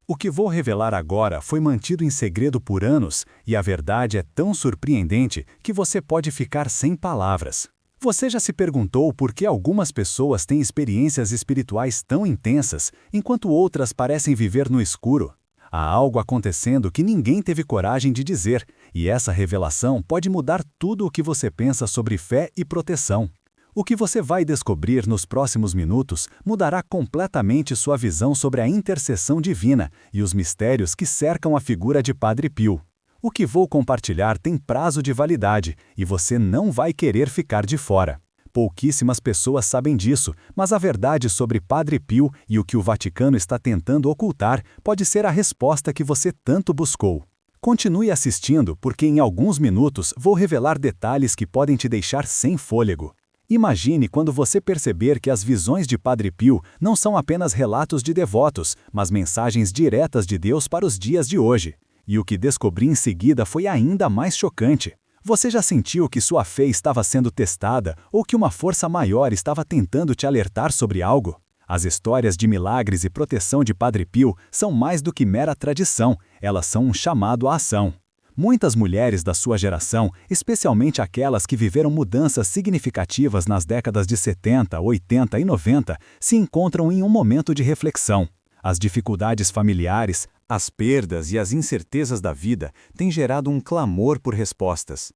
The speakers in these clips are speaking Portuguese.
O que vou revelar agora foi mantido em segredo por anos, e a verdade é tão surpreendente que você pode ficar sem palavras. Você já se perguntou por que algumas pessoas têm experiências espirituais tão intensas, enquanto outras parecem viver no escuro? Há algo acontecendo que ninguém teve coragem de dizer, e essa revelação pode mudar tudo o que você pensa sobre fé e proteção. O que você vai descobrir nos próximos minutos mudará completamente sua visão sobre a intercessão divina e os mistérios que cercam a figura de Padre Pio. O que vou compartilhar tem prazo de validade e você não vai querer ficar de fora. Pouquíssimas pessoas sabem disso, mas a verdade sobre Padre Pio e o que o Vaticano está tentando ocultar pode ser a resposta que você tanto buscou. Continue assistindo, porque em alguns minutos vou revelar detalhes que podem te deixar sem fôlego. Imagine quando você perceber que as visões de Padre Pio não são apenas relatos de devotos, mas mensagens diretas de Deus para os dias de hoje. E o que descobri em seguida foi ainda mais chocante. Você já sentiu que sua fé estava sendo testada ou que uma força maior estava tentando te alertar sobre algo? As histórias de milagres e proteção de Padre Pio são mais do que mera tradição, elas são um chamado à ação. Muitas mulheres da sua geração, especialmente aquelas que viveram mudanças significativas nas décadas de 70, 80 e 90, se encontram em um momento de reflexão. As dificuldades familiares, as perdas e as incertezas da vida têm gerado um clamor por respostas.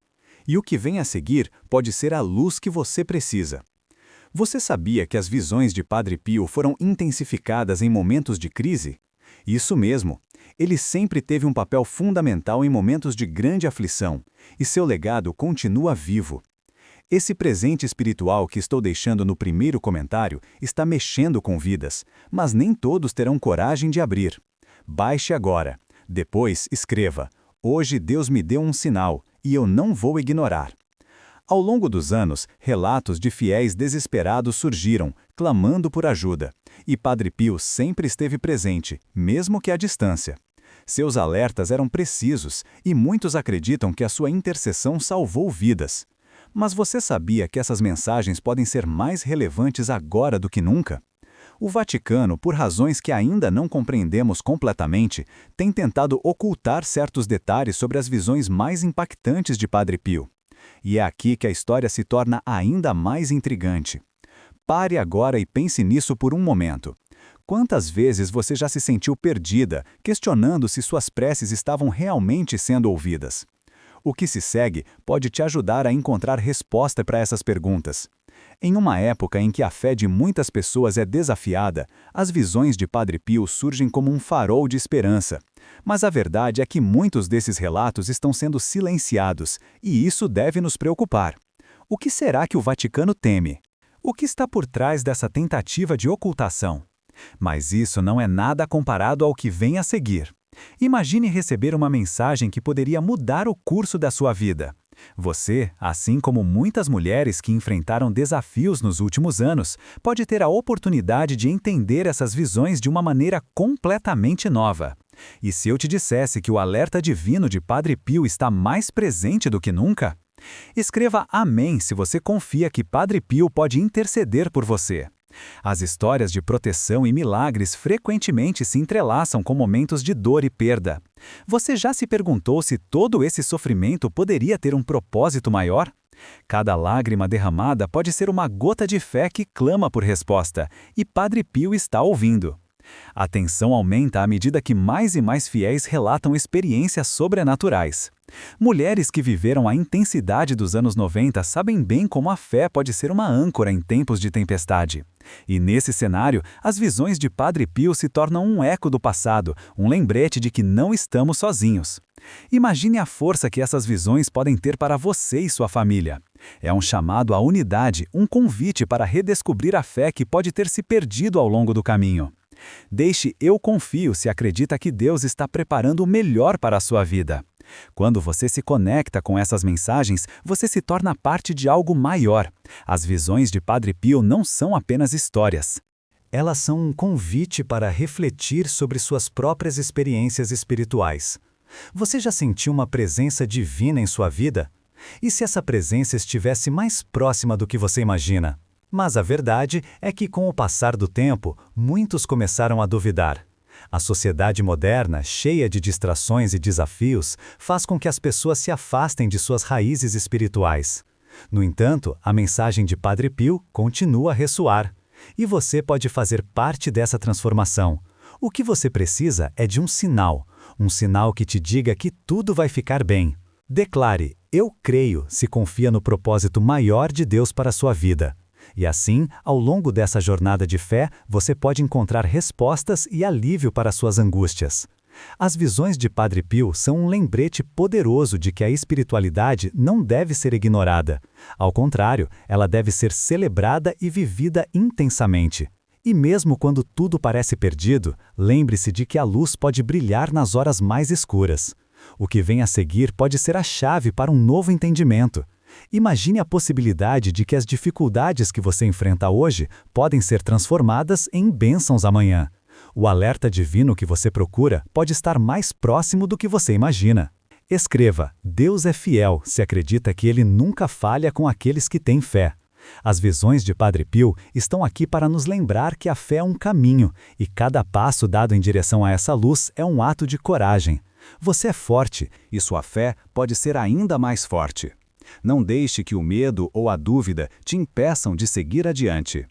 E o que vem a seguir pode ser a luz que você precisa. Você sabia que as visões de Padre Pio foram intensificadas em momentos de crise? Isso mesmo. Ele sempre teve um papel fundamental em momentos de grande aflição, e seu legado continua vivo. Esse presente espiritual que estou deixando no primeiro comentário está mexendo com vidas, mas nem todos terão coragem de abrir. Baixe agora. Depois, escreva: "Hoje Deus me deu um sinal, e eu não vou ignorar." Ao longo dos anos, relatos de fiéis desesperados surgiram, clamando por ajuda, e Padre Pio sempre esteve presente, mesmo que à distância. Seus alertas eram precisos, e muitos acreditam que a sua intercessão salvou vidas. Mas você sabia que essas mensagens podem ser mais relevantes agora do que nunca? O Vaticano, por razões que ainda não compreendemos completamente, tem tentado ocultar certos detalhes sobre as visões mais impactantes de Padre Pio. E é aqui que a história se torna ainda mais intrigante. Pare agora e pense nisso por um momento. Quantas vezes você já se sentiu perdida, questionando se suas preces estavam realmente sendo ouvidas? O que se segue pode te ajudar a encontrar resposta para essas perguntas. Em uma época em que a fé de muitas pessoas é desafiada, as visões de Padre Pio surgem como um farol de esperança. Mas a verdade é que muitos desses relatos estão sendo silenciados, e isso deve nos preocupar. O que será que o Vaticano teme? O que está por trás dessa tentativa de ocultação? Mas isso não é nada comparado ao que vem a seguir. Imagine receber uma mensagem que poderia mudar o curso da sua vida. Você, assim como muitas mulheres que enfrentaram desafios nos últimos anos, pode ter a oportunidade de entender essas visões de uma maneira completamente nova. E se eu te dissesse que o alerta divino de Padre Pio está mais presente do que nunca? Escreva amém se você confia que Padre Pio pode interceder por você. As histórias de proteção e milagres frequentemente se entrelaçam com momentos de dor e perda. Você já se perguntou se todo esse sofrimento poderia ter um propósito maior? Cada lágrima derramada pode ser uma gota de fé que clama por resposta, e Padre Pio está ouvindo. A tensão aumenta à medida que mais e mais fiéis relatam experiências sobrenaturais. Mulheres que viveram a intensidade dos anos 90 sabem bem como a fé pode ser uma âncora em tempos de tempestade. E nesse cenário, as visões de Padre Pio se tornam um eco do passado, um lembrete de que não estamos sozinhos. Imagine a força que essas visões podem ter para você e sua família. É um chamado à unidade, um convite para redescobrir a fé que pode ter se perdido ao longo do caminho. Deixe "eu confio" se acredita que Deus está preparando o melhor para a sua vida. Quando você se conecta com essas mensagens, você se torna parte de algo maior. As visões de Padre Pio não são apenas histórias. Elas são um convite para refletir sobre suas próprias experiências espirituais. Você já sentiu uma presença divina em sua vida? E se essa presença estivesse mais próxima do que você imagina? Mas a verdade é que, com o passar do tempo, muitos começaram a duvidar. A sociedade moderna, cheia de distrações e desafios, faz com que as pessoas se afastem de suas raízes espirituais. No entanto, a mensagem de Padre Pio continua a ressoar. E você pode fazer parte dessa transformação. O que você precisa é de um sinal que te diga que tudo vai ficar bem. Declare, eu creio, se confia no propósito maior de Deus para a sua vida. E assim, ao longo dessa jornada de fé, você pode encontrar respostas e alívio para suas angústias. As visões de Padre Pio são um lembrete poderoso de que a espiritualidade não deve ser ignorada. Ao contrário, ela deve ser celebrada e vivida intensamente. E mesmo quando tudo parece perdido, lembre-se de que a luz pode brilhar nas horas mais escuras. O que vem a seguir pode ser a chave para um novo entendimento. Imagine a possibilidade de que as dificuldades que você enfrenta hoje podem ser transformadas em bênçãos amanhã. O alerta divino que você procura pode estar mais próximo do que você imagina. Escreva, Deus é fiel se acredita que Ele nunca falha com aqueles que têm fé. As visões de Padre Pio estão aqui para nos lembrar que a fé é um caminho, e cada passo dado em direção a essa luz é um ato de coragem. Você é forte, e sua fé pode ser ainda mais forte. Não deixe que o medo ou a dúvida te impeçam de seguir adiante.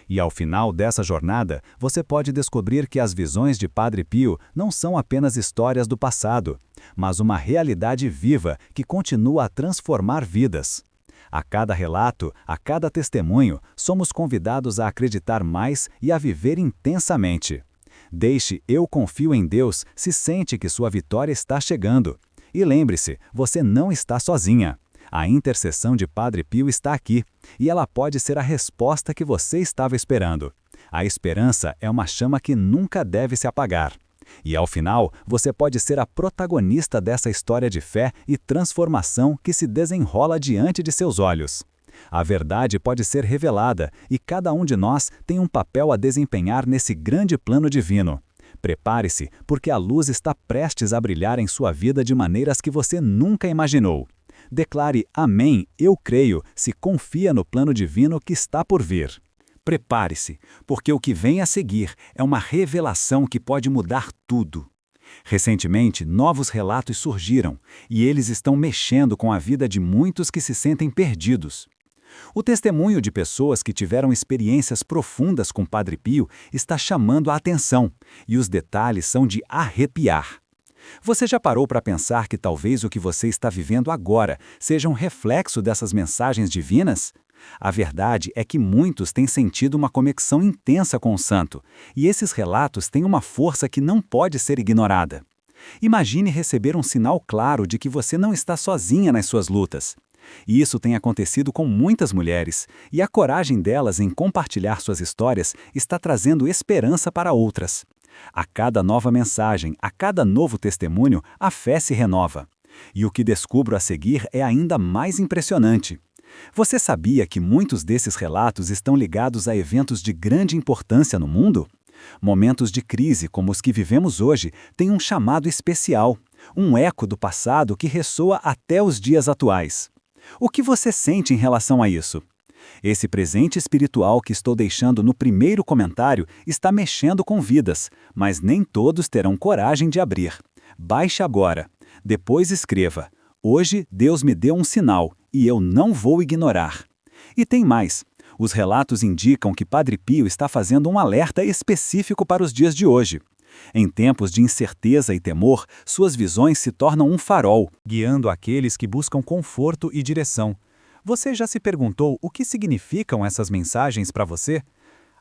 E ao final dessa jornada, você pode descobrir que as visões de Padre Pio não são apenas histórias do passado, mas uma realidade viva que continua a transformar vidas. A cada relato, a cada testemunho, somos convidados a acreditar mais e a viver intensamente. Deixe Eu Confio em Deus se sente que sua vitória está chegando. E lembre-se, você não está sozinha. A intercessão de Padre Pio está aqui, e ela pode ser a resposta que você estava esperando. A esperança é uma chama que nunca deve se apagar. E ao final, você pode ser a protagonista dessa história de fé e transformação que se desenrola diante de seus olhos. A verdade pode ser revelada, e cada um de nós tem um papel a desempenhar nesse grande plano divino. Prepare-se, porque a luz está prestes a brilhar em sua vida de maneiras que você nunca imaginou. Declare Amém, eu creio, se confia no plano divino que está por vir. Prepare-se, porque o que vem a seguir é uma revelação que pode mudar tudo. Recentemente, novos relatos surgiram, e eles estão mexendo com a vida de muitos que se sentem perdidos. O testemunho de pessoas que tiveram experiências profundas com Padre Pio está chamando a atenção, e os detalhes são de arrepiar. Você já parou para pensar que talvez o que você está vivendo agora seja um reflexo dessas mensagens divinas? A verdade é que muitos têm sentido uma conexão intensa com o santo, e esses relatos têm uma força que não pode ser ignorada. Imagine receber um sinal claro de que você não está sozinha nas suas lutas. E isso tem acontecido com muitas mulheres, e a coragem delas em compartilhar suas histórias está trazendo esperança para outras. A cada nova mensagem, a cada novo testemunho, a fé se renova. E o que descubro a seguir é ainda mais impressionante. Você sabia que muitos desses relatos estão ligados a eventos de grande importância no mundo? Momentos de crise como os que vivemos hoje têm um chamado especial, um eco do passado que ressoa até os dias atuais. O que você sente em relação a isso? Esse presente espiritual que estou deixando no primeiro comentário está mexendo com vidas, mas nem todos terão coragem de abrir. Baixe agora. Depois escreva: Hoje Deus me deu um sinal, e eu não vou ignorar. E tem mais. Os relatos indicam que Padre Pio está fazendo um alerta específico para os dias de hoje. Em tempos de incerteza e temor, suas visões se tornam um farol, guiando aqueles que buscam conforto e direção. Você já se perguntou o que significam essas mensagens para você?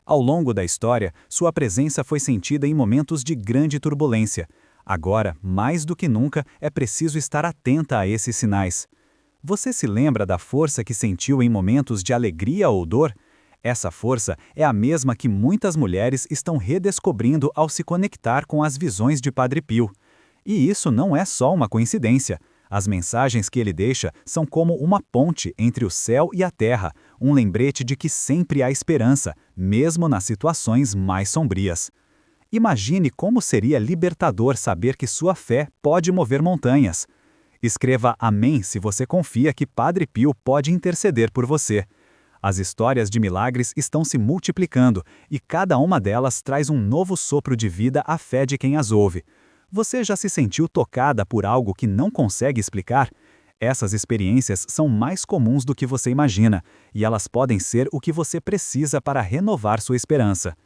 Ao longo da história, sua presença foi sentida em momentos de grande turbulência. Agora, mais do que nunca, é preciso estar atenta a esses sinais. Você se lembra da força que sentiu em momentos de alegria ou dor? Essa força é a mesma que muitas mulheres estão redescobrindo ao se conectar com as visões de Padre Pio. E isso não é só uma coincidência. As mensagens que ele deixa são como uma ponte entre o céu e a terra, um lembrete de que sempre há esperança, mesmo nas situações mais sombrias. Imagine como seria libertador saber que sua fé pode mover montanhas. Escreva Amém se você confia que Padre Pio pode interceder por você. As histórias de milagres estão se multiplicando e cada uma delas traz um novo sopro de vida à fé de quem as ouve. Você já se sentiu tocada por algo que não consegue explicar? Essas experiências são mais comuns do que você imagina, e elas podem ser o que você precisa para renovar sua esperança.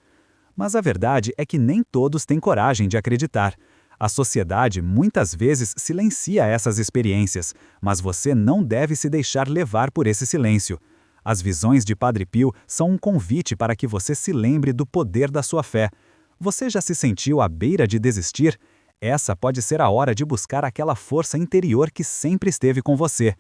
Mas a verdade é que nem todos têm coragem de acreditar. A sociedade muitas vezes silencia essas experiências, mas você não deve se deixar levar por esse silêncio. As visões de Padre Pio são um convite para que você se lembre do poder da sua fé. Você já se sentiu à beira de desistir? Essa pode ser a hora de buscar aquela força interior que sempre esteve com você.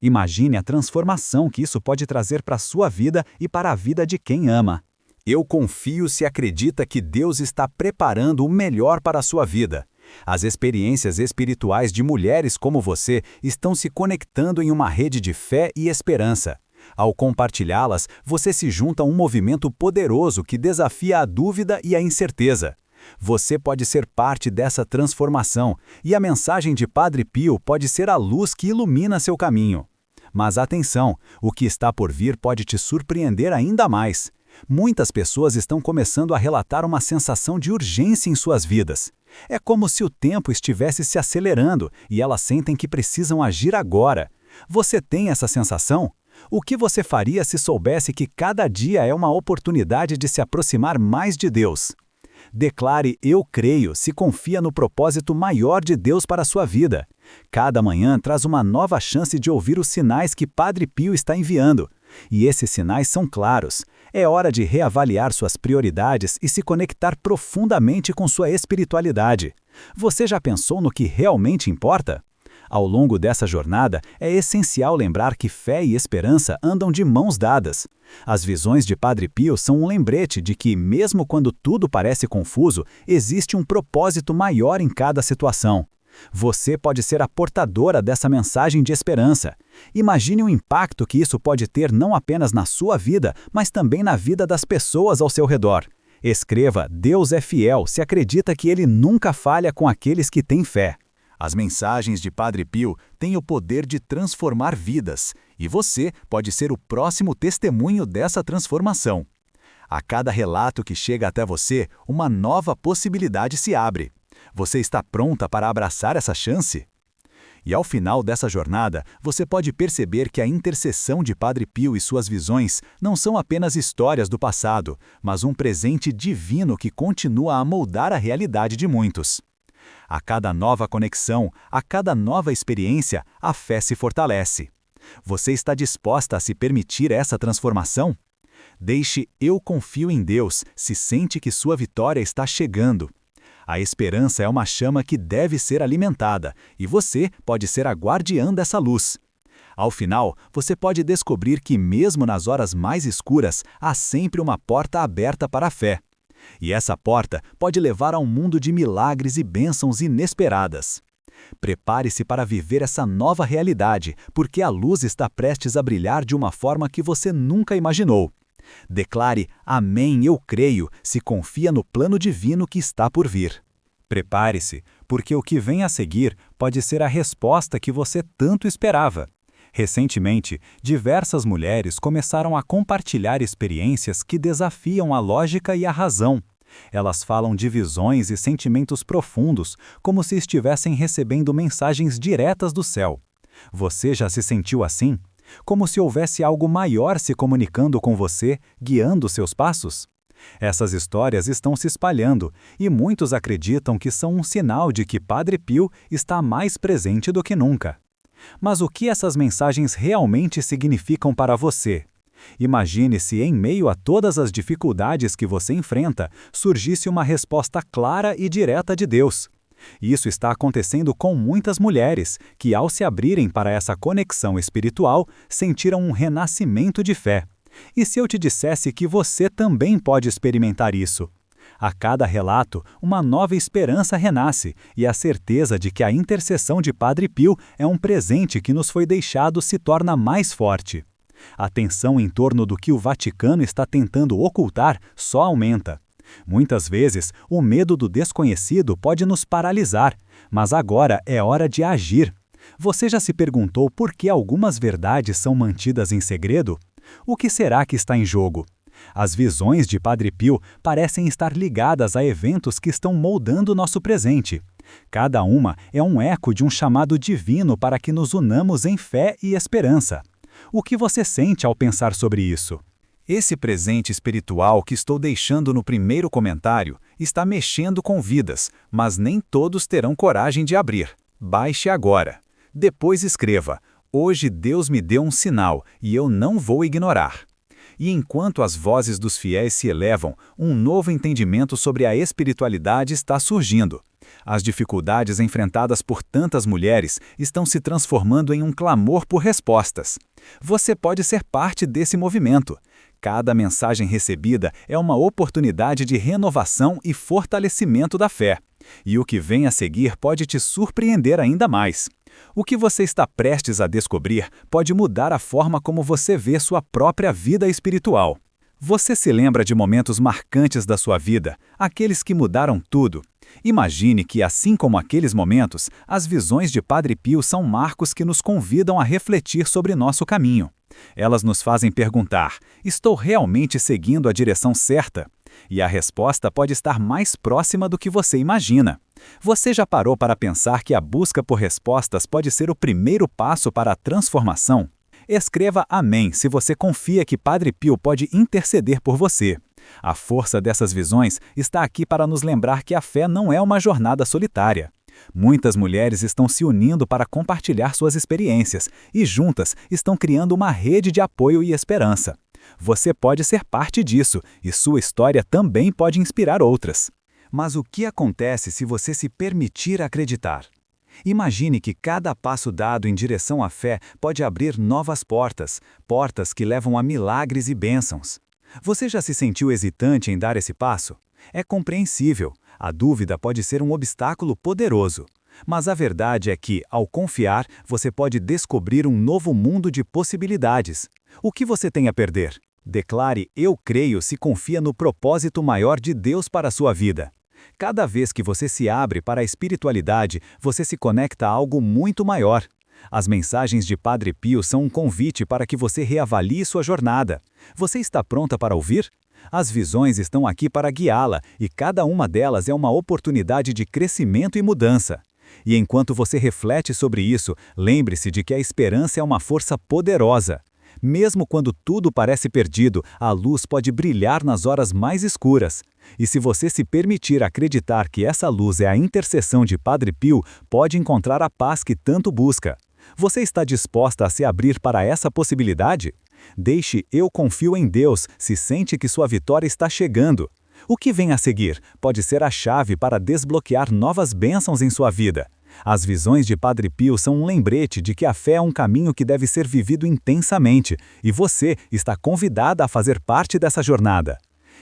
Imagine a transformação que isso pode trazer para a sua vida e para a vida de quem ama. Eu confio se acredita que Deus está preparando o melhor para a sua vida. As experiências espirituais de mulheres como você estão se conectando em uma rede de fé e esperança. Ao compartilhá-las, você se junta a um movimento poderoso que desafia a dúvida e a incerteza. Você pode ser parte dessa transformação, e a mensagem de Padre Pio pode ser a luz que ilumina seu caminho. Mas atenção, o que está por vir pode te surpreender ainda mais. Muitas pessoas estão começando a relatar uma sensação de urgência em suas vidas. É como se o tempo estivesse se acelerando e elas sentem que precisam agir agora. Você tem essa sensação? O que você faria se soubesse que cada dia é uma oportunidade de se aproximar mais de Deus? Declare "Eu creio" se confia no propósito maior de Deus para a sua vida. Cada manhã traz uma nova chance de ouvir os sinais que Padre Pio está enviando. E esses sinais são claros. É hora de reavaliar suas prioridades e se conectar profundamente com sua espiritualidade. Você já pensou no que realmente importa? Ao longo dessa jornada, é essencial lembrar que fé e esperança andam de mãos dadas. As visões de Padre Pio são um lembrete de que, mesmo quando tudo parece confuso, existe um propósito maior em cada situação. Você pode ser a portadora dessa mensagem de esperança. Imagine o impacto que isso pode ter não apenas na sua vida, mas também na vida das pessoas ao seu redor. Escreva "Deus é fiel" se acredita que Ele nunca falha com aqueles que têm fé. As mensagens de Padre Pio têm o poder de transformar vidas, e você pode ser o próximo testemunho dessa transformação. A cada relato que chega até você, uma nova possibilidade se abre. Você está pronta para abraçar essa chance? E ao final dessa jornada, você pode perceber que a intercessão de Padre Pio e suas visões não são apenas histórias do passado, mas um presente divino que continua a moldar a realidade de muitos. A cada nova conexão, a cada nova experiência, a fé se fortalece. Você está disposta a se permitir essa transformação? Deixe "Eu confio em Deus" se sente que sua vitória está chegando. A esperança é uma chama que deve ser alimentada, e você pode ser a guardiã dessa luz. Ao final, você pode descobrir que mesmo nas horas mais escuras, há sempre uma porta aberta para a fé. E essa porta pode levar a um mundo de milagres e bênçãos inesperadas. Prepare-se para viver essa nova realidade, porque a luz está prestes a brilhar de uma forma que você nunca imaginou. Declare "Amém, eu creio" se confia no plano divino que está por vir. Prepare-se, porque o que vem a seguir pode ser a resposta que você tanto esperava. Recentemente, diversas mulheres começaram a compartilhar experiências que desafiam a lógica e a razão. Elas falam de visões e sentimentos profundos, como se estivessem recebendo mensagens diretas do céu. Você já se sentiu assim? Como se houvesse algo maior se comunicando com você, guiando seus passos? Essas histórias estão se espalhando, e muitos acreditam que são um sinal de que Padre Pio está mais presente do que nunca. Mas o que essas mensagens realmente significam para você? Imagine se, em meio a todas as dificuldades que você enfrenta, surgisse uma resposta clara e direta de Deus. Isso está acontecendo com muitas mulheres, que ao se abrirem para essa conexão espiritual, sentiram um renascimento de fé. E se eu te dissesse que você também pode experimentar isso? A cada relato, uma nova esperança renasce, e a certeza de que a intercessão de Padre Pio é um presente que nos foi deixado se torna mais forte. A tensão em torno do que o Vaticano está tentando ocultar só aumenta. Muitas vezes, o medo do desconhecido pode nos paralisar, mas agora é hora de agir. Você já se perguntou por que algumas verdades são mantidas em segredo? O que será que está em jogo? As visões de Padre Pio parecem estar ligadas a eventos que estão moldando nosso presente. Cada uma é um eco de um chamado divino para que nos unamos em fé e esperança. O que você sente ao pensar sobre isso? Esse presente espiritual que estou deixando no primeiro comentário está mexendo com vidas, mas nem todos terão coragem de abrir. Baixe agora. Depois escreva: hoje Deus me deu um sinal e eu não vou ignorar. E enquanto as vozes dos fiéis se elevam, um novo entendimento sobre a espiritualidade está surgindo. As dificuldades enfrentadas por tantas mulheres estão se transformando em um clamor por respostas. Você pode ser parte desse movimento. Cada mensagem recebida é uma oportunidade de renovação e fortalecimento da fé. E o que vem a seguir pode te surpreender ainda mais. O que você está prestes a descobrir pode mudar a forma como você vê sua própria vida espiritual. Você se lembra de momentos marcantes da sua vida, aqueles que mudaram tudo? Imagine que, assim como aqueles momentos, as visões de Padre Pio são marcos que nos convidam a refletir sobre nosso caminho. Elas nos fazem perguntar: estou realmente seguindo a direção certa? E a resposta pode estar mais próxima do que você imagina. Você já parou para pensar que a busca por respostas pode ser o primeiro passo para a transformação? Escreva amém se você confia que Padre Pio pode interceder por você. A força dessas visões está aqui para nos lembrar que a fé não é uma jornada solitária. Muitas mulheres estão se unindo para compartilhar suas experiências e juntas estão criando uma rede de apoio e esperança. Você pode ser parte disso e sua história também pode inspirar outras. Mas o que acontece se você se permitir acreditar? Imagine que cada passo dado em direção à fé pode abrir novas portas, portas que levam a milagres e bênçãos. Você já se sentiu hesitante em dar esse passo? É compreensível, a dúvida pode ser um obstáculo poderoso. Mas a verdade é que, ao confiar, você pode descobrir um novo mundo de possibilidades. O que você tem a perder? Declare "eu creio" se confia no propósito maior de Deus para a sua vida. Cada vez que você se abre para a espiritualidade, você se conecta a algo muito maior. As mensagens de Padre Pio são um convite para que você reavalie sua jornada. Você está pronta para ouvir? As visões estão aqui para guiá-la, e cada uma delas é uma oportunidade de crescimento e mudança. E enquanto você reflete sobre isso, lembre-se de que a esperança é uma força poderosa. Mesmo quando tudo parece perdido, a luz pode brilhar nas horas mais escuras. E se você se permitir acreditar que essa luz é a intercessão de Padre Pio, pode encontrar a paz que tanto busca. Você está disposta a se abrir para essa possibilidade? Deixe "eu confio em Deus" se sente que sua vitória está chegando. O que vem a seguir pode ser a chave para desbloquear novas bênçãos em sua vida. As visões de Padre Pio são um lembrete de que a fé é um caminho que deve ser vivido intensamente, e você está convidada a fazer parte dessa jornada.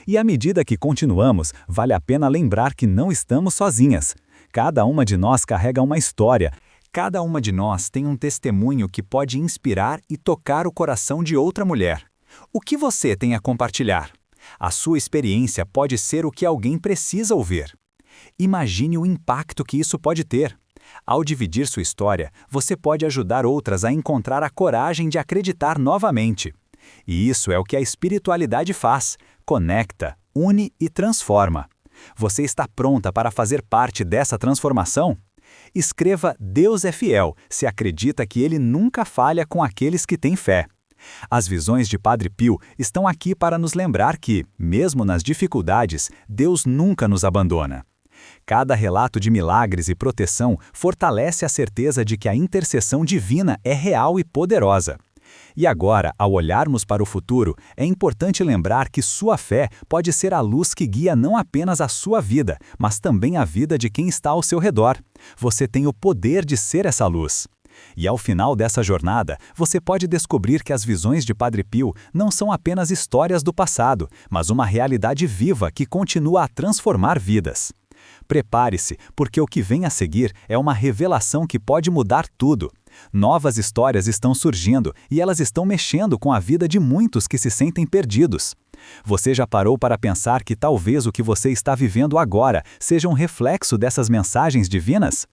E à medida que continuamos, vale a pena lembrar que não estamos sozinhas. Cada uma de nós carrega uma história. Cada uma de nós tem um testemunho que pode inspirar e tocar o coração de outra mulher. O que você tem a compartilhar? A sua experiência pode ser o que alguém precisa ouvir. Imagine o impacto que isso pode ter. Ao dividir sua história, você pode ajudar outras a encontrar a coragem de acreditar novamente. E isso é o que a espiritualidade faz: conecta, une e transforma. Você está pronta para fazer parte dessa transformação? Escreva "Deus é fiel" se acredita que Ele nunca falha com aqueles que têm fé. As visões de Padre Pio estão aqui para nos lembrar que, mesmo nas dificuldades, Deus nunca nos abandona. Cada relato de milagres e proteção fortalece a certeza de que a intercessão divina é real e poderosa. E agora, ao olharmos para o futuro, é importante lembrar que sua fé pode ser a luz que guia não apenas a sua vida, mas também a vida de quem está ao seu redor. Você tem o poder de ser essa luz. E ao final dessa jornada, você pode descobrir que as visões de Padre Pio não são apenas histórias do passado, mas uma realidade viva que continua a transformar vidas. Prepare-se, porque o que vem a seguir é uma revelação que pode mudar tudo. Novas histórias estão surgindo e elas estão mexendo com a vida de muitos que se sentem perdidos. Você já parou para pensar que talvez o que você está vivendo agora seja um reflexo dessas mensagens divinas?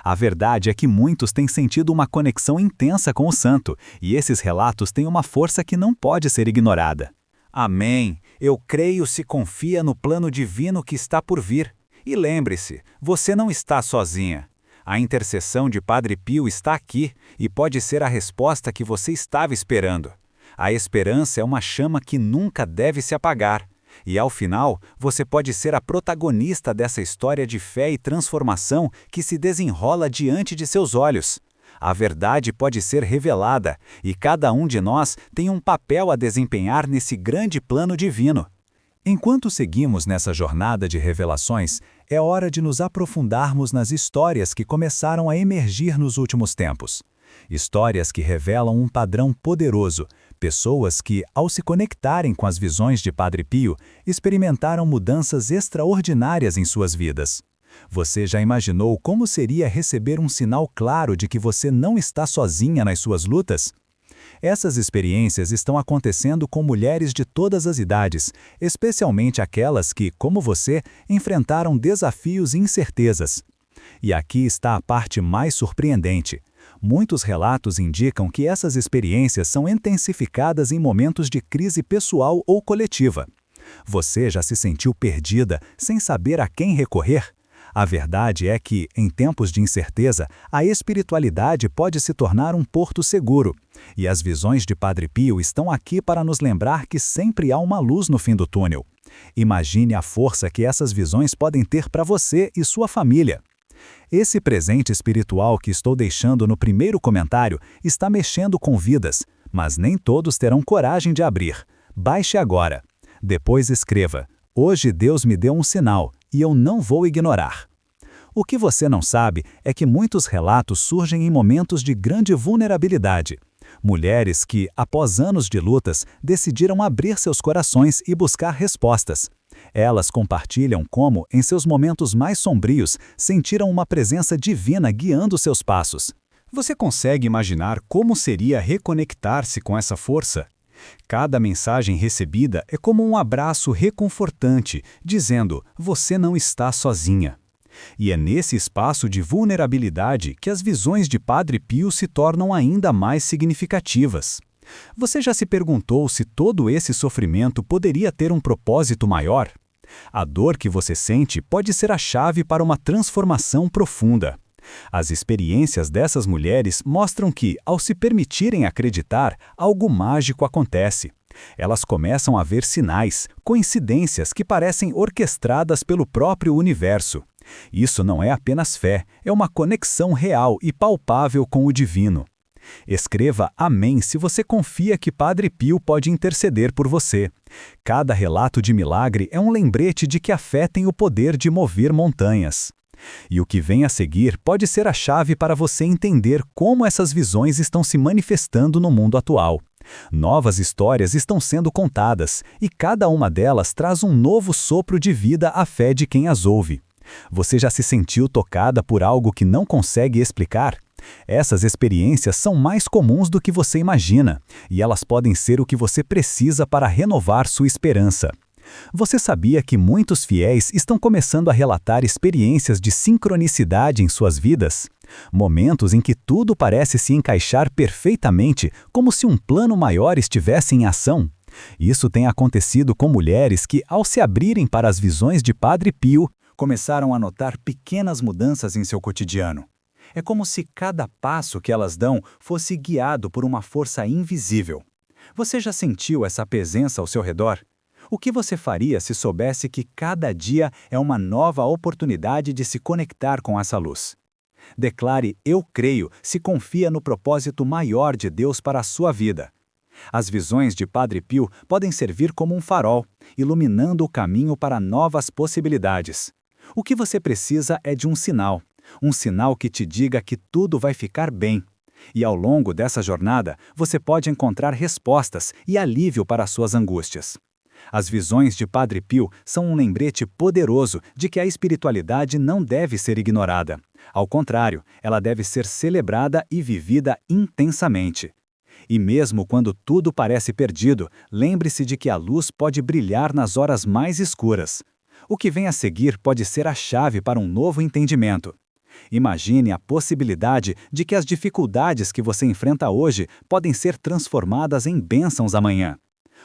A verdade é que muitos têm sentido uma conexão intensa com o santo, e esses relatos têm uma força que não pode ser ignorada. Amém. Eu creio se confia no plano divino que está por vir. E lembre-se, você não está sozinha. A intercessão de Padre Pio está aqui e pode ser a resposta que você estava esperando. A esperança é uma chama que nunca deve se apagar. E ao final, você pode ser a protagonista dessa história de fé e transformação que se desenrola diante de seus olhos. A verdade pode ser revelada, e cada um de nós tem um papel a desempenhar nesse grande plano divino. Enquanto seguimos nessa jornada de revelações, é hora de nos aprofundarmos nas histórias que começaram a emergir nos últimos tempos. Histórias que revelam um padrão poderoso, pessoas que, ao se conectarem com as visões de Padre Pio, experimentaram mudanças extraordinárias em suas vidas. Você já imaginou como seria receber um sinal claro de que você não está sozinha nas suas lutas? Essas experiências estão acontecendo com mulheres de todas as idades, especialmente aquelas que, como você, enfrentaram desafios e incertezas. E aqui está a parte mais surpreendente. Muitos relatos indicam que essas experiências são intensificadas em momentos de crise pessoal ou coletiva. Você já se sentiu perdida, sem saber a quem recorrer? A verdade é que, em tempos de incerteza, a espiritualidade pode se tornar um porto seguro. E as visões de Padre Pio estão aqui para nos lembrar que sempre há uma luz no fim do túnel. Imagine a força que essas visões podem ter para você e sua família. Esse presente espiritual que estou deixando no primeiro comentário está mexendo com vidas, mas nem todos terão coragem de abrir. Baixe agora. Depois escreva: "Hoje Deus me deu um sinal, e eu não vou ignorar." O que você não sabe é que muitos relatos surgem em momentos de grande vulnerabilidade. Mulheres que, após anos de lutas, decidiram abrir seus corações e buscar respostas. Elas compartilham como, em seus momentos mais sombrios, sentiram uma presença divina guiando seus passos. Você consegue imaginar como seria reconectar-se com essa força? Cada mensagem recebida é como um abraço reconfortante, dizendo: "Você não está sozinha." E é nesse espaço de vulnerabilidade que as visões de Padre Pio se tornam ainda mais significativas. Você já se perguntou se todo esse sofrimento poderia ter um propósito maior? A dor que você sente pode ser a chave para uma transformação profunda. As experiências dessas mulheres mostram que, ao se permitirem acreditar, algo mágico acontece. Elas começam a ver sinais, coincidências que parecem orquestradas pelo próprio universo. Isso não é apenas fé, é uma conexão real e palpável com o divino. Escreva amém se você confia que Padre Pio pode interceder por você. Cada relato de milagre é um lembrete de que a fé tem o poder de mover montanhas. E o que vem a seguir pode ser a chave para você entender como essas visões estão se manifestando no mundo atual. Novas histórias estão sendo contadas, e cada uma delas traz um novo sopro de vida à fé de quem as ouve. Você já se sentiu tocada por algo que não consegue explicar? Essas experiências são mais comuns do que você imagina, e elas podem ser o que você precisa para renovar sua esperança. Você sabia que muitos fiéis estão começando a relatar experiências de sincronicidade em suas vidas? Momentos em que tudo parece se encaixar perfeitamente, como se um plano maior estivesse em ação. Isso tem acontecido com mulheres que, ao se abrirem para as visões de Padre Pio, começaram a notar pequenas mudanças em seu cotidiano. É como se cada passo que elas dão fosse guiado por uma força invisível. Você já sentiu essa presença ao seu redor? O que você faria se soubesse que cada dia é uma nova oportunidade de se conectar com essa luz? Declare "Eu creio" se confia no propósito maior de Deus para a sua vida. As visões de Padre Pio podem servir como um farol, iluminando o caminho para novas possibilidades. O que você precisa é de um sinal que te diga que tudo vai ficar bem. E ao longo dessa jornada, você pode encontrar respostas e alívio para suas angústias. As visões de Padre Pio são um lembrete poderoso de que a espiritualidade não deve ser ignorada. Ao contrário, ela deve ser celebrada e vivida intensamente. E mesmo quando tudo parece perdido, lembre-se de que a luz pode brilhar nas horas mais escuras. O que vem a seguir pode ser a chave para um novo entendimento. Imagine a possibilidade de que as dificuldades que você enfrenta hoje podem ser transformadas em bênçãos amanhã.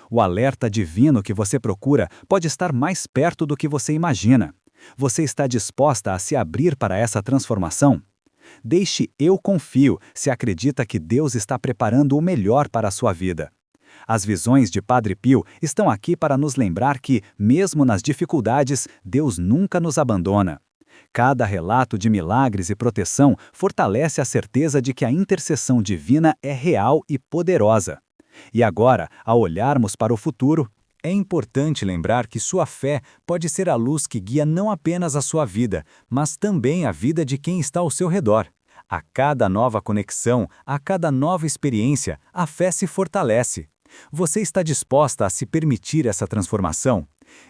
O alerta divino que você procura pode estar mais perto do que você imagina. Você está disposta a se abrir para essa transformação? Deixe "Eu confio" se acredita que Deus está preparando o melhor para a sua vida. As visões de Padre Pio estão aqui para nos lembrar que, mesmo nas dificuldades, Deus nunca nos abandona. Cada relato de milagres e proteção fortalece a certeza de que a intercessão divina é real e poderosa. E agora, ao olharmos para o futuro, é importante lembrar que sua fé pode ser a luz que guia não apenas a sua vida, mas também a vida de quem está ao seu redor. A cada nova conexão, a cada nova experiência, a fé se fortalece. Você está disposta a se permitir essa transformação?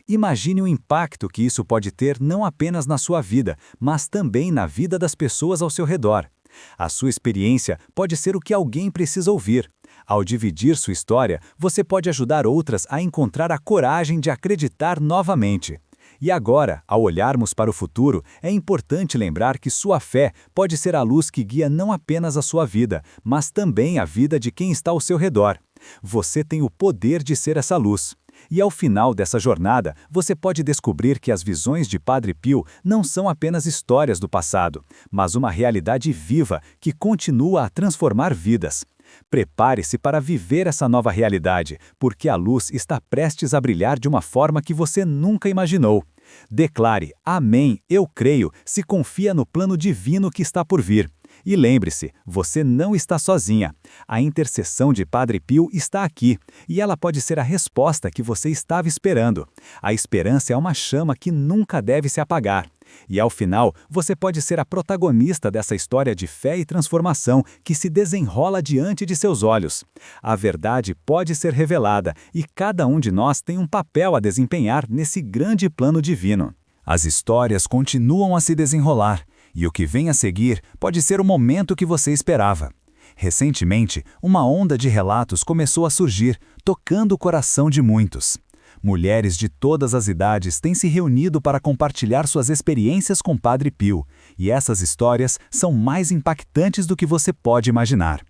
Imagine o impacto que isso pode ter não apenas na sua vida, mas também na vida das pessoas ao seu redor. A sua experiência pode ser o que alguém precisa ouvir. Ao dividir sua história, você pode ajudar outras a encontrar a coragem de acreditar novamente. E agora, ao olharmos para o futuro, é importante lembrar que sua fé pode ser a luz que guia não apenas a sua vida, mas também a vida de quem está ao seu redor. Você tem o poder de ser essa luz. E ao final dessa jornada, você pode descobrir que as visões de Padre Pio não são apenas histórias do passado, mas uma realidade viva que continua a transformar vidas. Prepare-se para viver essa nova realidade, porque a luz está prestes a brilhar de uma forma que você nunca imaginou. Declare: "Amém, eu creio", se confia no plano divino que está por vir. E lembre-se, você não está sozinha. A intercessão de Padre Pio está aqui, e ela pode ser a resposta que você estava esperando. A esperança é uma chama que nunca deve se apagar. E ao final, você pode ser a protagonista dessa história de fé e transformação que se desenrola diante de seus olhos. A verdade pode ser revelada, e cada um de nós tem um papel a desempenhar nesse grande plano divino. As histórias continuam a se desenrolar, e o que vem a seguir pode ser o momento que você esperava. Recentemente, uma onda de relatos começou a surgir, tocando o coração de muitos. Mulheres de todas as idades têm se reunido para compartilhar suas experiências com Padre Pio, e essas histórias são mais impactantes do que você pode imaginar.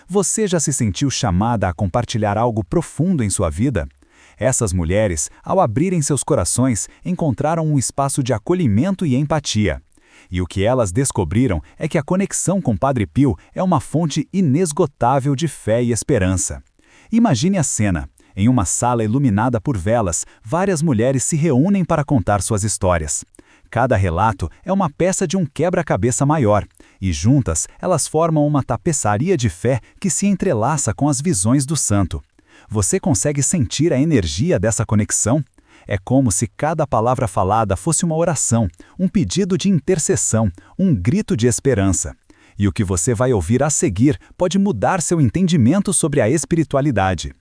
Você já se sentiu chamada a compartilhar algo profundo em sua vida? Essas mulheres, ao abrirem seus corações, encontraram um espaço de acolhimento e empatia. E o que elas descobriram é que a conexão com Padre Pio é uma fonte inesgotável de fé e esperança. Imagine a cena. Em uma sala iluminada por velas, várias mulheres se reúnem para contar suas histórias. Cada relato é uma peça de um quebra-cabeça maior, e juntas elas formam uma tapeçaria de fé que se entrelaça com as visões do santo. Você consegue sentir a energia dessa conexão? É como se cada palavra falada fosse uma oração, um pedido de intercessão, um grito de esperança. E o que você vai ouvir a seguir pode mudar seu entendimento sobre a espiritualidade.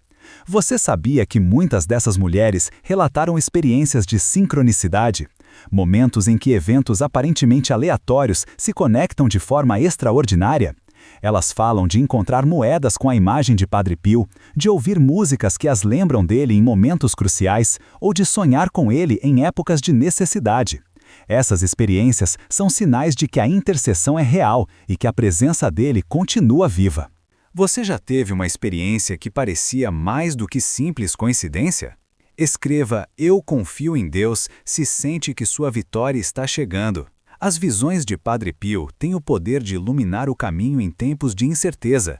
Você sabia que muitas dessas mulheres relataram experiências de sincronicidade? Momentos em que eventos aparentemente aleatórios se conectam de forma extraordinária? Elas falam de encontrar moedas com a imagem de Padre Pio, de ouvir músicas que as lembram dele em momentos cruciais ou de sonhar com ele em épocas de necessidade. Essas experiências são sinais de que a intercessão é real e que a presença dele continua viva. Você já teve uma experiência que parecia mais do que simples coincidência? Escreva "Eu confio em Deus" se sente que sua vitória está chegando. As visões de Padre Pio têm o poder de iluminar o caminho em tempos de incerteza.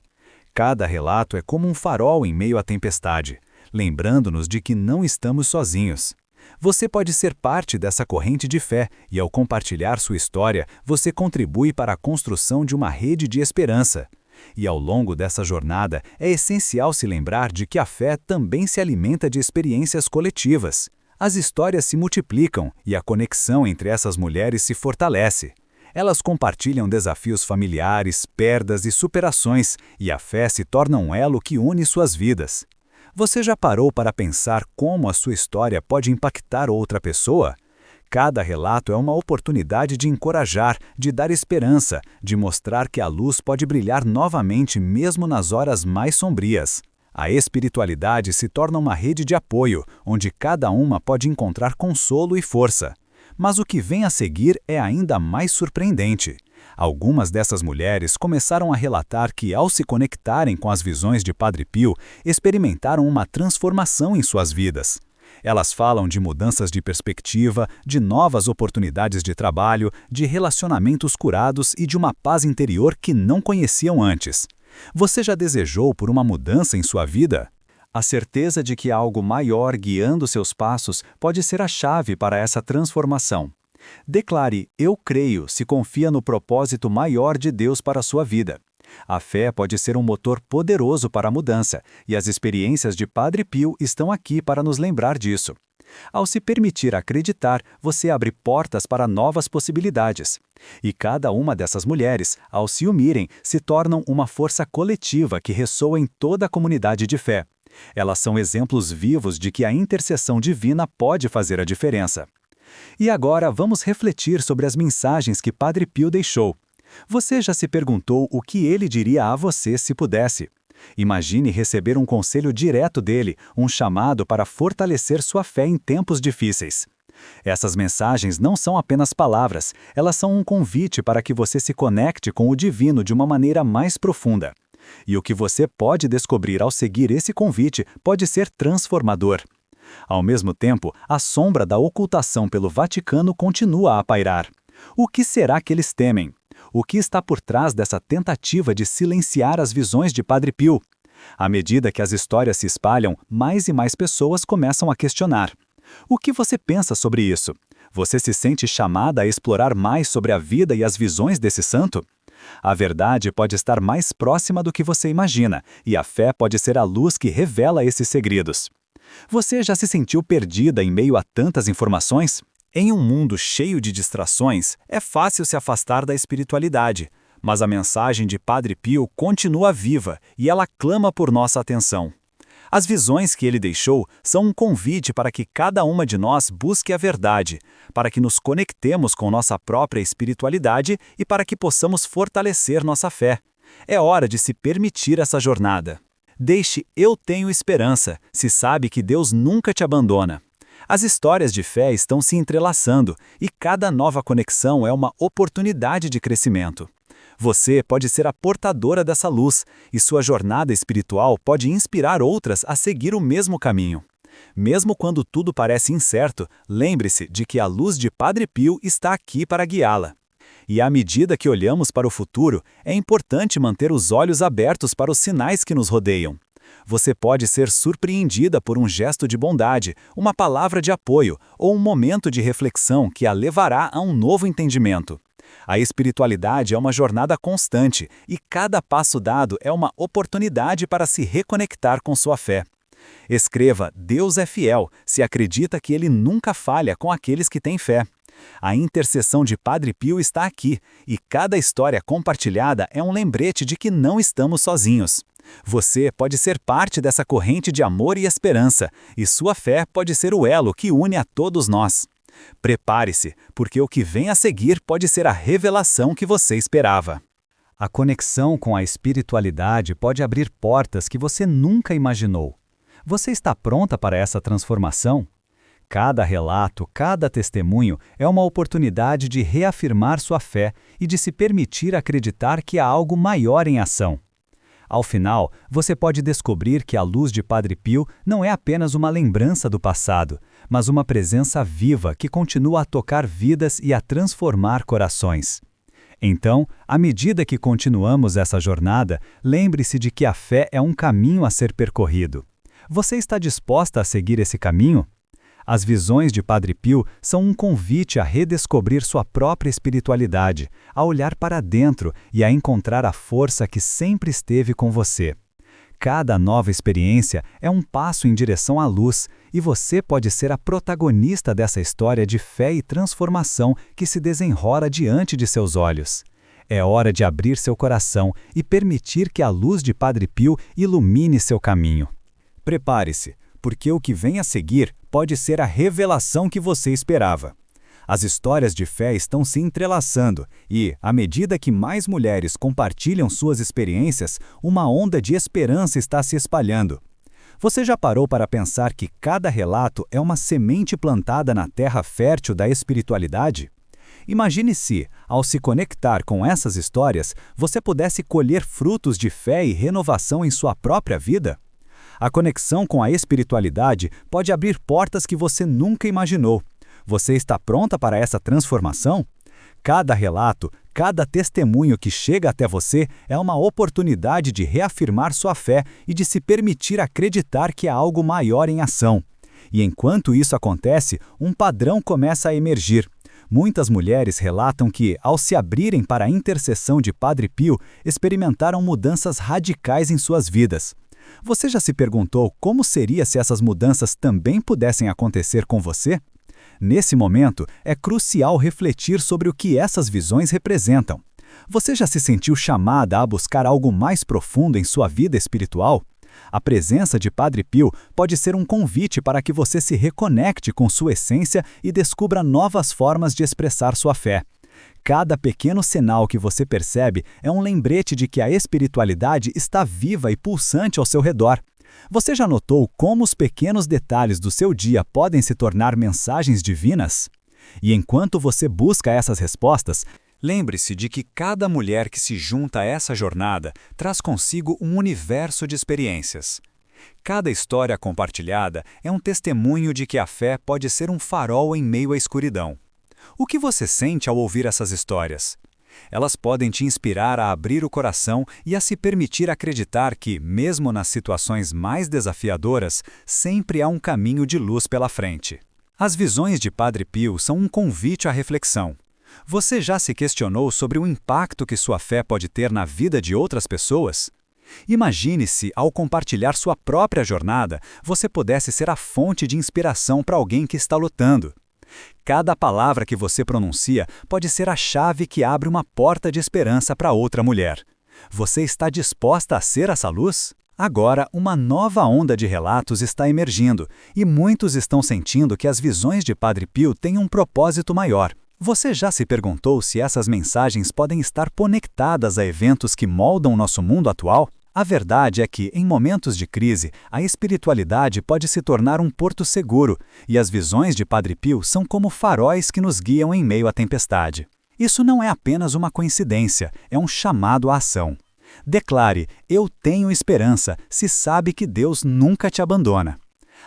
Cada relato é como um farol em meio à tempestade, lembrando-nos de que não estamos sozinhos. Você pode ser parte dessa corrente de fé e, ao compartilhar sua história, você contribui para a construção de uma rede de esperança. E ao longo dessa jornada, é essencial se lembrar de que a fé também se alimenta de experiências coletivas. As histórias se multiplicam e a conexão entre essas mulheres se fortalece. Elas compartilham desafios familiares, perdas e superações, e a fé se torna um elo que une suas vidas. Você já parou para pensar como a sua história pode impactar outra pessoa? Cada relato é uma oportunidade de encorajar, de dar esperança, de mostrar que a luz pode brilhar novamente mesmo nas horas mais sombrias. A espiritualidade se torna uma rede de apoio, onde cada uma pode encontrar consolo e força. Mas o que vem a seguir é ainda mais surpreendente. Algumas dessas mulheres começaram a relatar que, ao se conectarem com as visões de Padre Pio, experimentaram uma transformação em suas vidas. Elas falam de mudanças de perspectiva, de novas oportunidades de trabalho, de relacionamentos curados e de uma paz interior que não conheciam antes. Você já desejou por uma mudança em sua vida? A certeza de que há algo maior guiando seus passos pode ser a chave para essa transformação. Declare "Eu creio" se confia no propósito maior de Deus para a sua vida. A fé pode ser um motor poderoso para a mudança, e as experiências de Padre Pio estão aqui para nos lembrar disso. Ao se permitir acreditar, você abre portas para novas possibilidades. E cada uma dessas mulheres, ao se unirem, se tornam uma força coletiva que ressoa em toda a comunidade de fé. Elas são exemplos vivos de que a intercessão divina pode fazer a diferença. E agora vamos refletir sobre as mensagens que Padre Pio deixou. Você já se perguntou o que ele diria a você se pudesse? Imagine receber um conselho direto dele, um chamado para fortalecer sua fé em tempos difíceis. Essas mensagens não são apenas palavras, elas são um convite para que você se conecte com o divino de uma maneira mais profunda. E o que você pode descobrir ao seguir esse convite pode ser transformador. Ao mesmo tempo, a sombra da ocultação pelo Vaticano continua a pairar. O que será que eles temem? O que está por trás dessa tentativa de silenciar as visões de Padre Pio? À medida que as histórias se espalham, mais e mais pessoas começam a questionar. O que você pensa sobre isso? Você se sente chamada a explorar mais sobre a vida e as visões desse santo? A verdade pode estar mais próxima do que você imagina, e a fé pode ser a luz que revela esses segredos. Você já se sentiu perdida em meio a tantas informações? Em um mundo cheio de distrações, é fácil se afastar da espiritualidade, mas a mensagem de Padre Pio continua viva e ela clama por nossa atenção. As visões que ele deixou são um convite para que cada uma de nós busque a verdade, para que nos conectemos com nossa própria espiritualidade e para que possamos fortalecer nossa fé. É hora de se permitir essa jornada. Deixe "Eu tenho esperança", se sabe que Deus nunca te abandona. As histórias de fé estão se entrelaçando e cada nova conexão é uma oportunidade de crescimento. Você pode ser a portadora dessa luz e sua jornada espiritual pode inspirar outras a seguir o mesmo caminho. Mesmo quando tudo parece incerto, lembre-se de que a luz de Padre Pio está aqui para guiá-la. E à medida que olhamos para o futuro, é importante manter os olhos abertos para os sinais que nos rodeiam. Você pode ser surpreendida por um gesto de bondade, uma palavra de apoio ou um momento de reflexão que a levará a um novo entendimento. A espiritualidade é uma jornada constante e cada passo dado é uma oportunidade para se reconectar com sua fé. Escreva "Deus é fiel" se acredita que ele nunca falha com aqueles que têm fé. A intercessão de Padre Pio está aqui e cada história compartilhada é um lembrete de que não estamos sozinhos. Você pode ser parte dessa corrente de amor e esperança, e sua fé pode ser o elo que une a todos nós. Prepare-se, porque o que vem a seguir pode ser a revelação que você esperava. A conexão com a espiritualidade pode abrir portas que você nunca imaginou. Você está pronta para essa transformação? Cada relato, cada testemunho é uma oportunidade de reafirmar sua fé e de se permitir acreditar que há algo maior em ação. Ao final, você pode descobrir que a luz de Padre Pio não é apenas uma lembrança do passado, mas uma presença viva que continua a tocar vidas e a transformar corações. Então, à medida que continuamos essa jornada, lembre-se de que a fé é um caminho a ser percorrido. Você está disposta a seguir esse caminho? As visões de Padre Pio são um convite a redescobrir sua própria espiritualidade, a olhar para dentro e a encontrar a força que sempre esteve com você. Cada nova experiência é um passo em direção à luz, e você pode ser a protagonista dessa história de fé e transformação que se desenrola diante de seus olhos. É hora de abrir seu coração e permitir que a luz de Padre Pio ilumine seu caminho. Prepare-se, porque o que vem a seguir pode ser a revelação que você esperava. As histórias de fé estão se entrelaçando e, à medida que mais mulheres compartilham suas experiências, uma onda de esperança está se espalhando. Você já parou para pensar que cada relato é uma semente plantada na terra fértil da espiritualidade? Imagine se, ao se conectar com essas histórias, você pudesse colher frutos de fé e renovação em sua própria vida. A conexão com a espiritualidade pode abrir portas que você nunca imaginou. Você está pronta para essa transformação? Cada relato, cada testemunho que chega até você é uma oportunidade de reafirmar sua fé e de se permitir acreditar que há algo maior em ação. E enquanto isso acontece, um padrão começa a emergir. Muitas mulheres relatam que, ao se abrirem para a intercessão de Padre Pio, experimentaram mudanças radicais em suas vidas. Você já se perguntou como seria se essas mudanças também pudessem acontecer com você? Nesse momento, é crucial refletir sobre o que essas visões representam. Você já se sentiu chamada a buscar algo mais profundo em sua vida espiritual? A presença de Padre Pio pode ser um convite para que você se reconecte com sua essência e descubra novas formas de expressar sua fé. Cada pequeno sinal que você percebe é um lembrete de que a espiritualidade está viva e pulsante ao seu redor. Você já notou como os pequenos detalhes do seu dia podem se tornar mensagens divinas? E enquanto você busca essas respostas, lembre-se de que cada mulher que se junta a essa jornada traz consigo um universo de experiências. Cada história compartilhada é um testemunho de que a fé pode ser um farol em meio à escuridão. O que você sente ao ouvir essas histórias? Elas podem te inspirar a abrir o coração e a se permitir acreditar que, mesmo nas situações mais desafiadoras, sempre há um caminho de luz pela frente. As visões de Padre Pio são um convite à reflexão. Você já se questionou sobre o impacto que sua fé pode ter na vida de outras pessoas? Imagine se, ao compartilhar sua própria jornada, você pudesse ser a fonte de inspiração para alguém que está lutando. Cada palavra que você pronuncia pode ser a chave que abre uma porta de esperança para outra mulher. Você está disposta a ser essa luz? Agora, uma nova onda de relatos está emergindo, e muitos estão sentindo que as visões de Padre Pio têm um propósito maior. Você já se perguntou se essas mensagens podem estar conectadas a eventos que moldam nosso mundo atual? A verdade é que, em momentos de crise, a espiritualidade pode se tornar um porto seguro, e as visões de Padre Pio são como faróis que nos guiam em meio à tempestade. Isso não é apenas uma coincidência, é um chamado à ação. Declare: "Eu tenho esperança", se sabe que Deus nunca te abandona.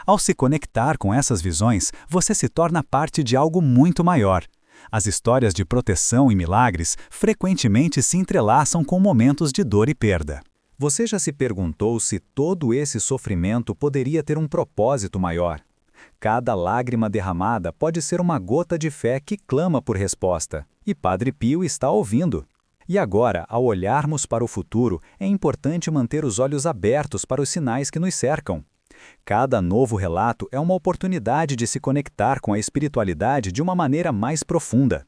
Ao se conectar com essas visões, você se torna parte de algo muito maior. As histórias de proteção e milagres frequentemente se entrelaçam com momentos de dor e perda. Você já se perguntou se todo esse sofrimento poderia ter um propósito maior? Cada lágrima derramada pode ser uma gota de fé que clama por resposta, e Padre Pio está ouvindo. E agora, ao olharmos para o futuro, é importante manter os olhos abertos para os sinais que nos cercam. Cada novo relato é uma oportunidade de se conectar com a espiritualidade de uma maneira mais profunda.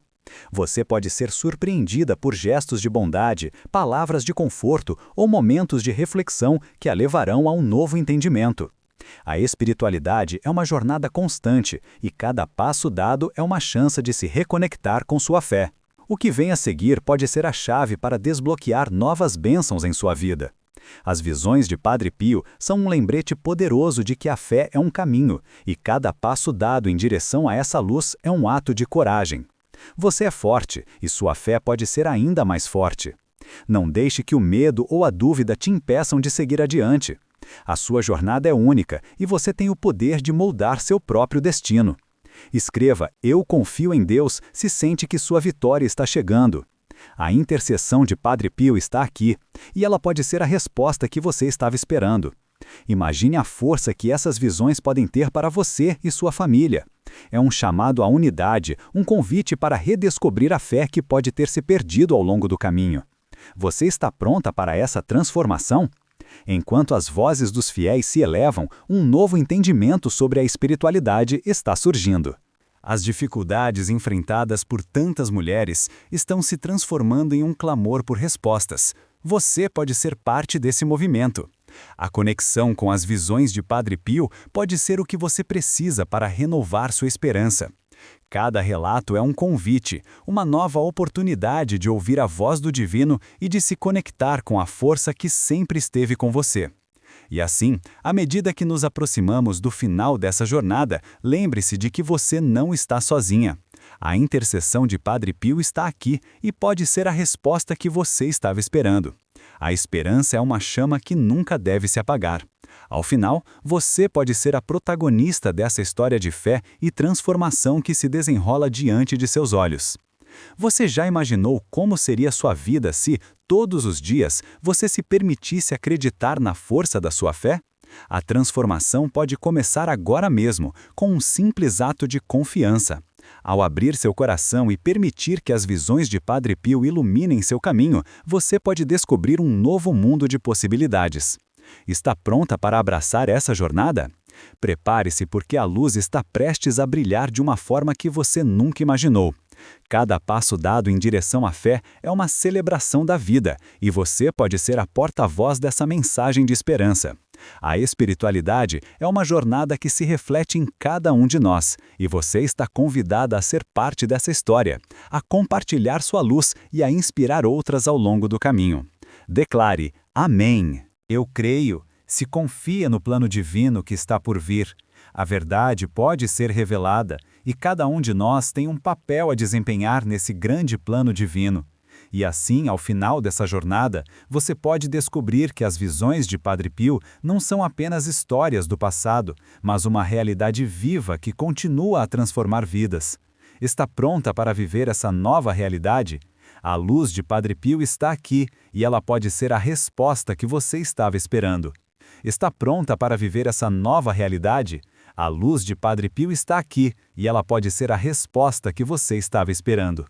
Você pode ser surpreendida por gestos de bondade, palavras de conforto ou momentos de reflexão que a levarão a um novo entendimento. A espiritualidade é uma jornada constante e cada passo dado é uma chance de se reconectar com sua fé. O que vem a seguir pode ser a chave para desbloquear novas bênçãos em sua vida. As visões de Padre Pio são um lembrete poderoso de que a fé é um caminho e cada passo dado em direção a essa luz é um ato de coragem. Você é forte e sua fé pode ser ainda mais forte. Não deixe que o medo ou a dúvida te impeçam de seguir adiante. A sua jornada é única e você tem o poder de moldar seu próprio destino. Escreva "Eu confio em Deus" se sente que sua vitória está chegando. A intercessão de Padre Pio está aqui, e ela pode ser a resposta que você estava esperando. Imagine a força que essas visões podem ter para você e sua família. É um chamado à unidade, um convite para redescobrir a fé que pode ter se perdido ao longo do caminho. Você está pronta para essa transformação? Enquanto as vozes dos fiéis se elevam, um novo entendimento sobre a espiritualidade está surgindo. As dificuldades enfrentadas por tantas mulheres estão se transformando em um clamor por respostas. Você pode ser parte desse movimento. A conexão com as visões de Padre Pio pode ser o que você precisa para renovar sua esperança. Cada relato é um convite, uma nova oportunidade de ouvir a voz do divino e de se conectar com a força que sempre esteve com você. E assim, à medida que nos aproximamos do final dessa jornada, lembre-se de que você não está sozinha. A intercessão de Padre Pio está aqui e pode ser a resposta que você estava esperando. A esperança é uma chama que nunca deve se apagar. Ao final, você pode ser a protagonista dessa história de fé e transformação que se desenrola diante de seus olhos. Você já imaginou como seria sua vida se, todos os dias, você se permitisse acreditar na força da sua fé? A transformação pode começar agora mesmo, com um simples ato de confiança. Ao abrir seu coração e permitir que as visões de Padre Pio iluminem seu caminho, você pode descobrir um novo mundo de possibilidades. Está pronta para abraçar essa jornada? Prepare-se porque a luz está prestes a brilhar de uma forma que você nunca imaginou. Cada passo dado em direção à fé é uma celebração da vida, e você pode ser a porta-voz dessa mensagem de esperança. A espiritualidade é uma jornada que se reflete em cada um de nós, e você está convidada a ser parte dessa história, a compartilhar sua luz e a inspirar outras ao longo do caminho. Declare: Amém. Eu creio. Se confia no plano divino que está por vir. A verdade pode ser revelada, e cada um de nós tem um papel a desempenhar nesse grande plano divino. E assim, ao final dessa jornada, você pode descobrir que as visões de Padre Pio não são apenas histórias do passado, mas uma realidade viva que continua a transformar vidas. Está pronta para viver essa nova realidade? A luz de Padre Pio está aqui, e ela pode ser a resposta que você estava esperando. Está pronta para viver essa nova realidade? A luz de Padre Pio está aqui, e ela pode ser a resposta que você estava esperando.